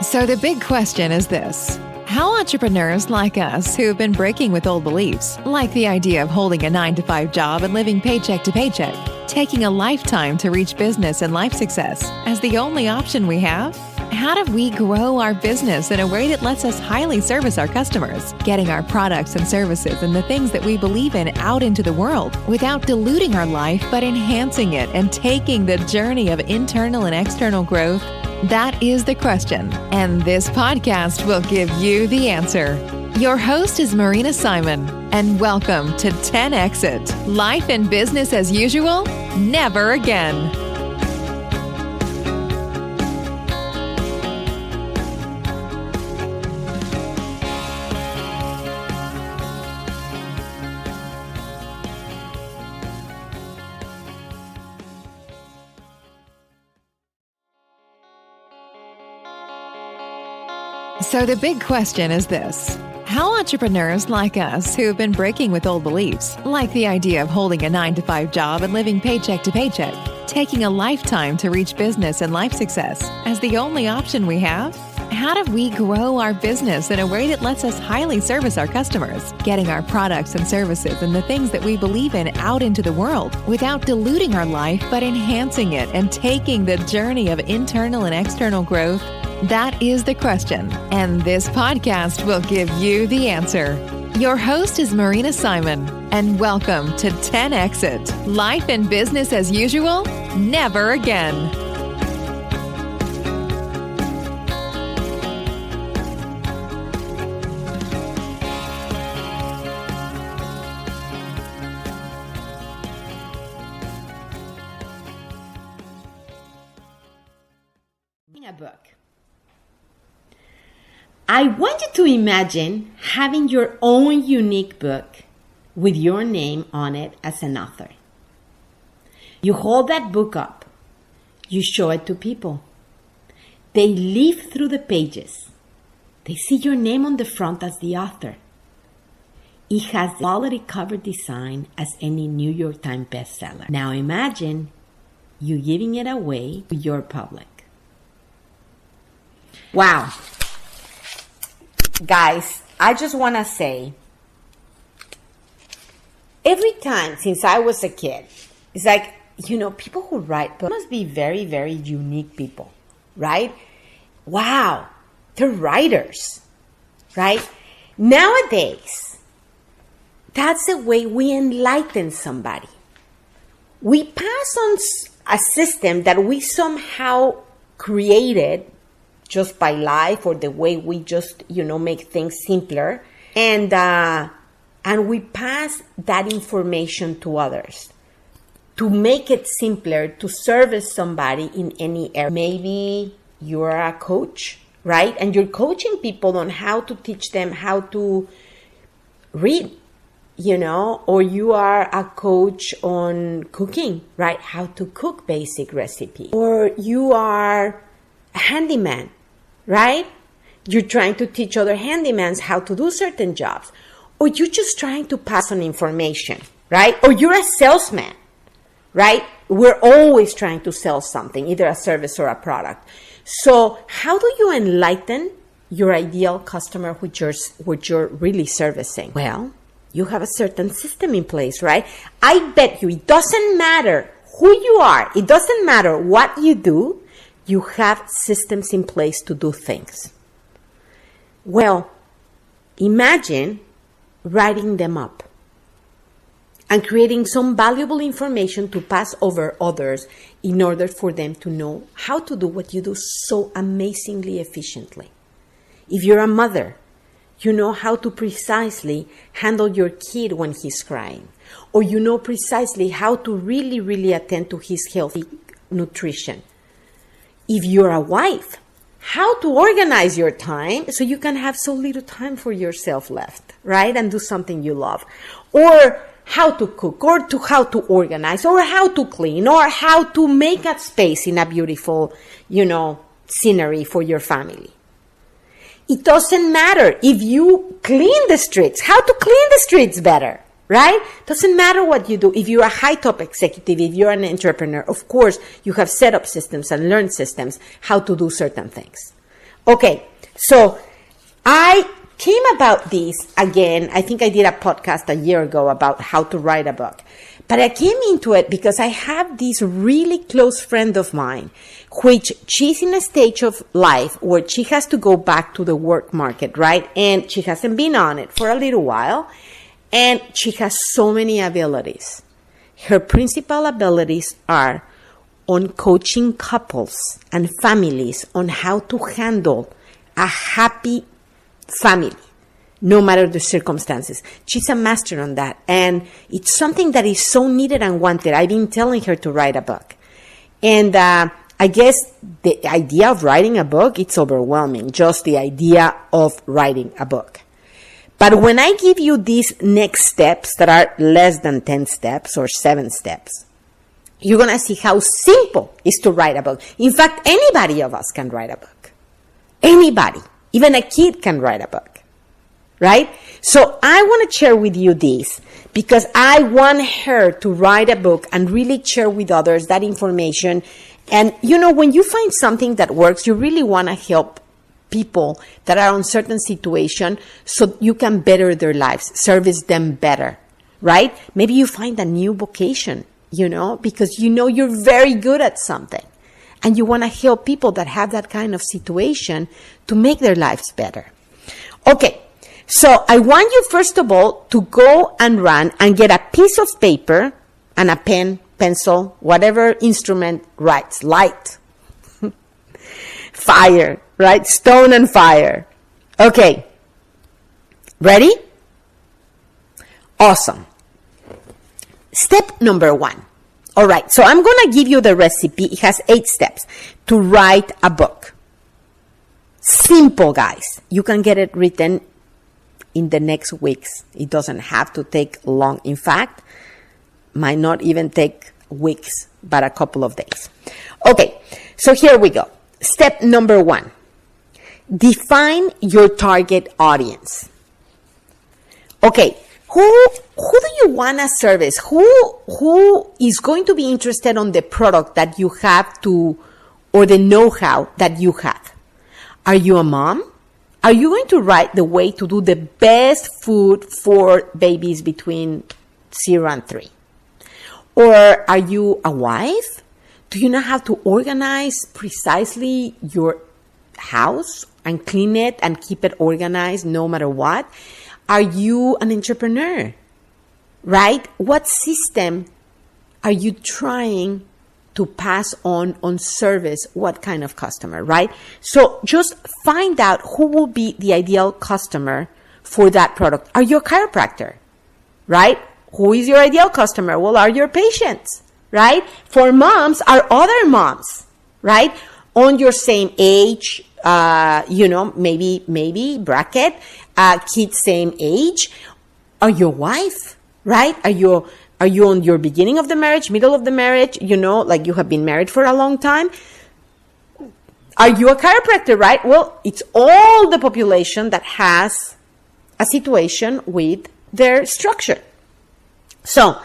So the big question is this. How entrepreneurs like us who have been breaking with old beliefs, like the idea of holding a 9-to-5 job and living paycheck to paycheck, taking a lifetime to reach business and life success as the only option we have? How do we grow our business in a way that lets us highly service our customers, getting our products and services and the things that we believe in out into the world without diluting our life but enhancing it and taking the journey of internal and external growth? That is the question, and this podcast will give you the answer. Your host is Marina Simon, and welcome to 10 Exit. Life and business as usual? Never again. So the big question is this. How entrepreneurs like us who have been breaking with old beliefs, like the idea of holding a 9-to-5 job and living paycheck to paycheck, taking a lifetime to reach business and life success as the only option we have? How do we grow our business in a way that lets us highly service our customers, getting our products and services and the things that we believe in out into the world without diluting our life but enhancing it and taking the journey of internal and external growth? That is the question, and this podcast will give you the answer. Your host is Marina Simon, and welcome to 10 Exit. Life and business as usual? Never again. A book. I want you to imagine having your own unique book with your name on it as an author. You hold that book up. You show it to people. They leaf through the pages. They see your name on the front as the author. It has the quality cover design as any New York Times bestseller. Now imagine you giving it away to your public. Wow. Guys, I just want to say, every time since I was a kid, it's like, people who write books must be very, very unique people, right? Wow, they're writers, right? Nowadays, that's the way we enlighten somebody. We pass on a system that we somehow created just by life or the way we just, make things simpler. And we pass that information to others to make it simpler to service somebody in any area. Maybe you're a coach, right? And you're coaching people on how to teach them how to read, or you are a coach on cooking, right? How to cook basic recipes. Or you are a handyman, right? You're trying to teach other handymans how to do certain jobs. Or you're just trying to pass on information, right? Or you're a salesman, right? We're always trying to sell something, either a service or a product. So how do you enlighten your ideal customer which you're really servicing? Well, you have a certain system in place, right? I bet you it doesn't matter who you are. It doesn't matter what you do. You have systems in place to do things. Well, imagine writing them up and creating some valuable information to pass over others in order for them to know how to do what you do so amazingly efficiently. If you're a mother, you know how to precisely handle your kid when he's crying, or you know precisely how to really, really attend to his healthy nutrition. If you're a wife, how to organize your time so you can have so little time for yourself left, right? And do something you love. Or how to cook, or how to organize, or how to clean, or how to make a space in a beautiful, scenery for your family. It doesn't matter if you clean the streets, how to clean the streets better, right? Doesn't matter what you do. If you're a high top executive, if you're an entrepreneur, of course, you have set up systems and learned systems how to do certain things. Okay, so I came about this again. I think I did a podcast a year ago about how to write a book. But I came into it because I have this really close friend of mine, which she's in a stage of life where she has to go back to the work market, right? And she hasn't been on it for a little while. And she has so many abilities. Her principal abilities are on coaching couples and families on how to handle a happy family, no matter the circumstances. She's a master on that. And it's something that is so needed and wanted. I've been telling her to write a book. And I guess the idea of writing a book, it's overwhelming. Just the idea of writing a book. But when I give you these next steps that are less than 10 steps or 7 steps, you're going to see how simple it is to write a book. In fact, anybody of us can write a book. Anybody. Even a kid can write a book. Right? So I want to share with you this because I want her to write a book and really share with others that information. And, you know, when you find something that works, you really want to help people that are in certain situation so you can better their lives, service them better, right? Maybe you find a new vocation, you know, because you know you're very good at something and you want to help people that have that kind of situation to make their lives better. Okay, so I want you first of all to go and run and get a piece of paper and a pen, pencil, whatever instrument writes, light, fire, right? Stone and fire. Okay. Ready? Awesome. Step number 1. All right. So I'm going to give you the recipe. It has 8 steps to write a book. Simple, guys. You can get it written in the next weeks. It doesn't have to take long. In fact, might not even take weeks, but a couple of days. Okay. So here we go. Step number 1. Define your target audience. Okay, who do you want to service? Who is going to be interested on the product that you have to, or the know-how that you have? Are you a mom? Are you going to write the way to do the best food for babies between 0 and 3? Or are you a wife? Do you know how to organize precisely your house and clean it and keep it organized no matter what? Are you an entrepreneur? Right? What system are you trying to pass on service? What kind of customer, right? So just find out who will be the ideal customer for that product. Are you a chiropractor? Right? Who is your ideal customer? Well, are your patients? Right? For moms, are other moms, right? On your same age, maybe bracket, kids same age. Are your wife, right? Are you on your beginning of the marriage, middle of the marriage, like you have been married for a long time? Are you a chiropractor, right? Well, it's all the population that has a situation with their structure. So,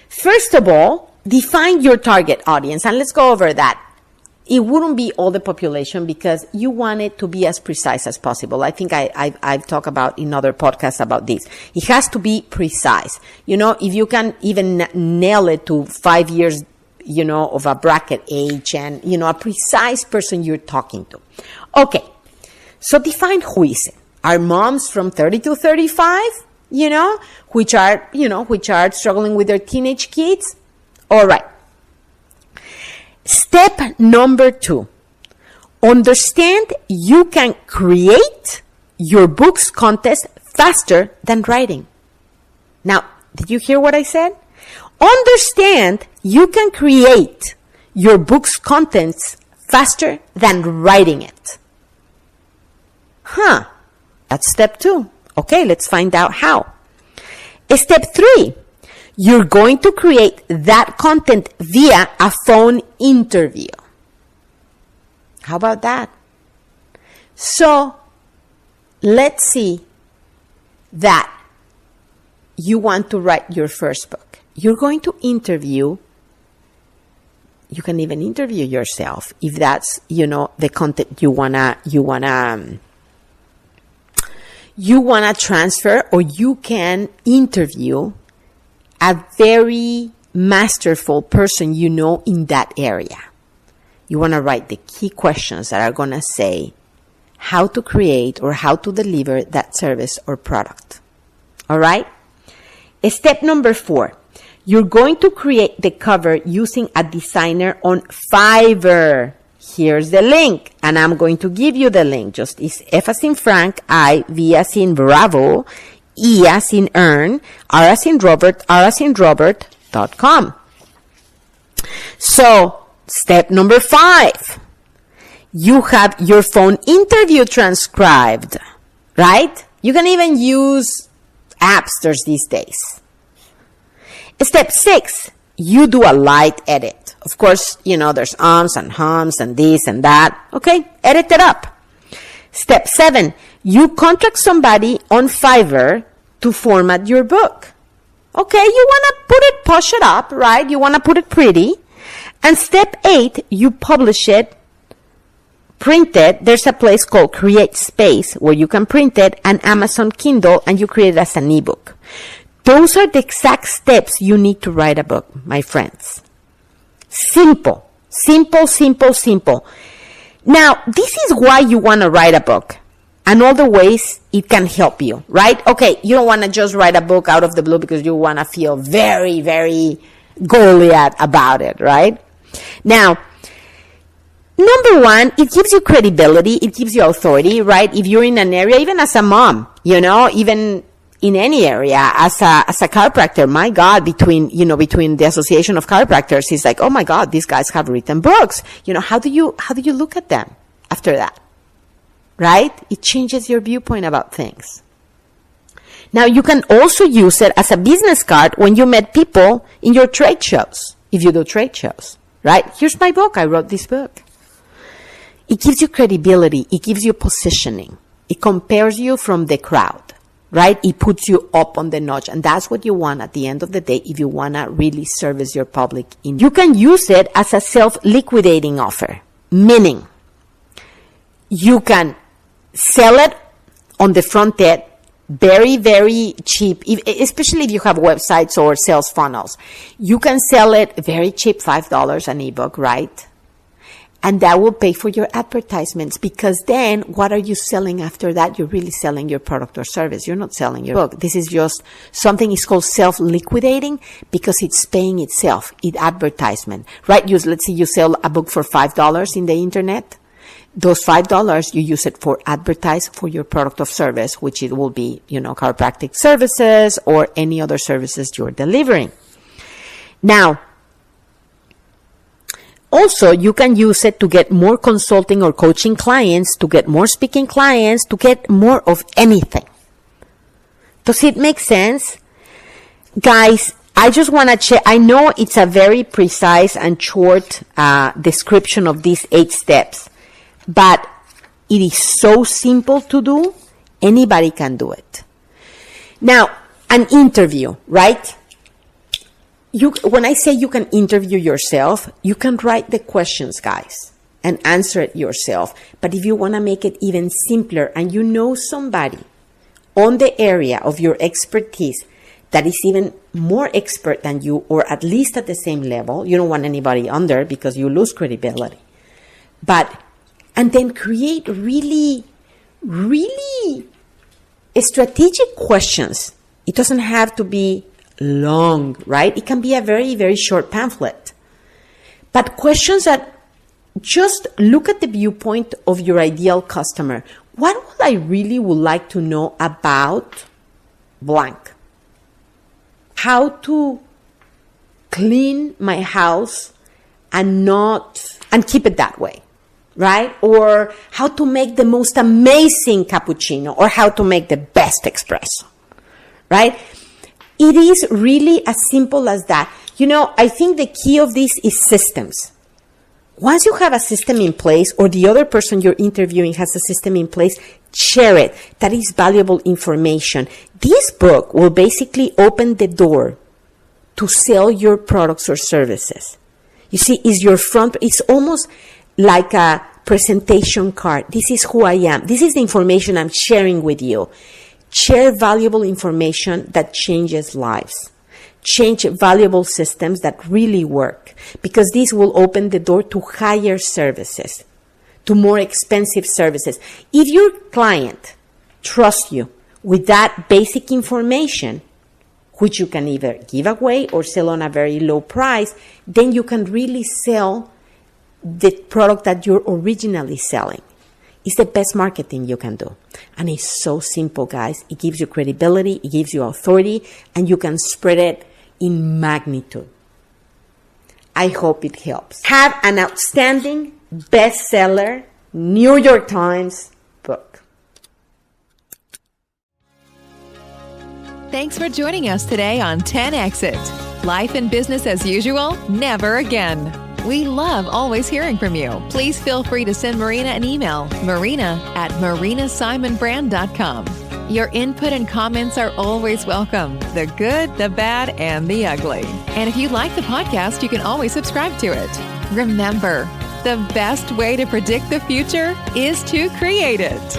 first of all, define your target audience, and let's go over that. It wouldn't be all the population because you want it to be as precise as possible. I think I've talked about in other podcasts about this. It has to be precise. If you can even nail it to 5 years, of a bracket age and, a precise person you're talking to. Okay. So define who is it. Are moms from 30 to 35, which are struggling with their teenage kids? All right. Step number 2. Understand you can create your book's contest faster than writing. Now, did you hear what I said? Understand you can create your book's contents faster than writing it. That's step 2. Okay, let's find out how. Step 3. You're going to create that content via a phone interview. How about that? So, let's see that you want to write your first book. You're going to interview you can even interview yourself if that's, the content you wanna transfer, or you can interview a very masterful person in that area. You want to write the key questions that are going to say how to create or how to deliver that service or product. All right? Step number 4. You're going to create the cover using a designer on Fiverr. Here's the link, and I'm going to give you the link. Just is F as in Frank, I, V as in Bravo, E as in Earn, R as in Robert, R as in Robert.com. So, step number 5. You have your phone interview transcribed, right? You can even use apps these days. Step 6, you do a light edit. Of course, there's ums and hums and this and that. Okay, edit it up. Step 7, you contract somebody on Fiverr to format your book. Okay, you want to push it up, right? You want to put it pretty. And step 8, you publish it, print it. There's a place called Create Space where you can print it, and Amazon Kindle, and you create it as an ebook. Those are the exact steps you need to write a book, my friends. Simple. Simple, simple, simple. Now, this is why you want to write a book and all the ways it can help you, right? Okay, you don't want to just write a book out of the blue because you want to feel very, very Goliath about it, right? Now, number 1, it gives you credibility. It gives you authority, right? If you're in an area, even as a mom, even in any area, as a chiropractor, my God, between the Association of Chiropractors, it's like, oh my God, these guys have written books. How do you look at them after that? Right? It changes your viewpoint about things. Now, you can also use it as a business card when you met people in your trade shows, if you do trade shows, right? Here's my book. I wrote this book. It gives you credibility. It gives you positioning. It compares you from the crowd, right? It puts you up on the notch. And that's what you want at the end of the day if you want to really service your public. You can use it as a self-liquidating offer, meaning you can sell it on the front end very, very cheap, especially if you have websites or sales funnels. You can sell it very cheap, $5 an ebook, right? And that will pay for your advertisements, because then what are you selling after that? You're really selling your product or service. You're not selling your book. This is just something is called self-liquidating because it's paying itself in advertisement, right? Let's say you sell a book for $5 in the internet. Those $5, you use it for advertise for your product or service, which it will be, chiropractic services or any other services you're delivering. Now, also, you can use it to get more consulting or coaching clients, to get more speaking clients, to get more of anything. Does it make sense? Guys, I just want to check. I know it's a very precise and short description of these 8 steps, but it is so simple to do. Anybody can do it. Now, an interview, right? When I say you can interview yourself, you can write the questions, guys, and answer it yourself. But if you want to make it even simpler and you know somebody on the area of your expertise that is even more expert than you, or at least at the same level, you don't want anybody under because you lose credibility. And then create really, really strategic questions. It doesn't have to be long, right? It can be a very, very short pamphlet. But questions that just look at the viewpoint of your ideal customer. What would I really would like to know about blank? How to clean my house and keep it that way, right? Or how to make the most amazing cappuccino, or how to make the best espresso, right? It is really as simple as that. I think the key of this is systems. Once you have a system in place, or the other person you're interviewing has a system in place, share it. That is valuable information. This book will basically open the door to sell your products or services. You see, it's your front, it's almost like a presentation card. This is who I am. This is the information I'm sharing with you. Share valuable information that changes lives. Change valuable systems that really work, because this will open the door to higher services, to more expensive services. If your client trusts you with that basic information, which you can either give away or sell on a very low price, then you can really sell the product that you're originally selling. It's the best marketing you can do. And it's so simple, guys. It gives you credibility, it gives you authority, and you can spread it in magnitude. I hope it helps. Have an outstanding bestseller, New York Times book. Thanks for joining us today on 10 Exit. Life and business as usual, never again. We love always hearing from you. Please feel free to send Marina an email, marina@marinasimonbrand.com. Your input and comments are always welcome, the good, the bad, and the ugly. And if you like the podcast, you can always subscribe to it. Remember, the best way to predict the future is to create it.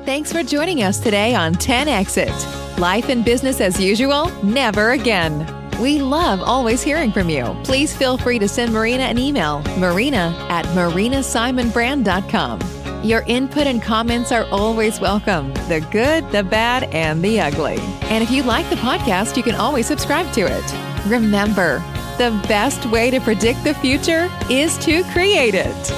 Thanks for joining us today on 10 Exit. Life and business as usual, never again. We love always hearing from you. Please feel free to send Marina an email, marina@marinasimonbrand.com. Your input and comments are always welcome, the good, the bad, and the ugly. And if you like the podcast, you can always subscribe to it. Remember, the best way to predict the future is to create it.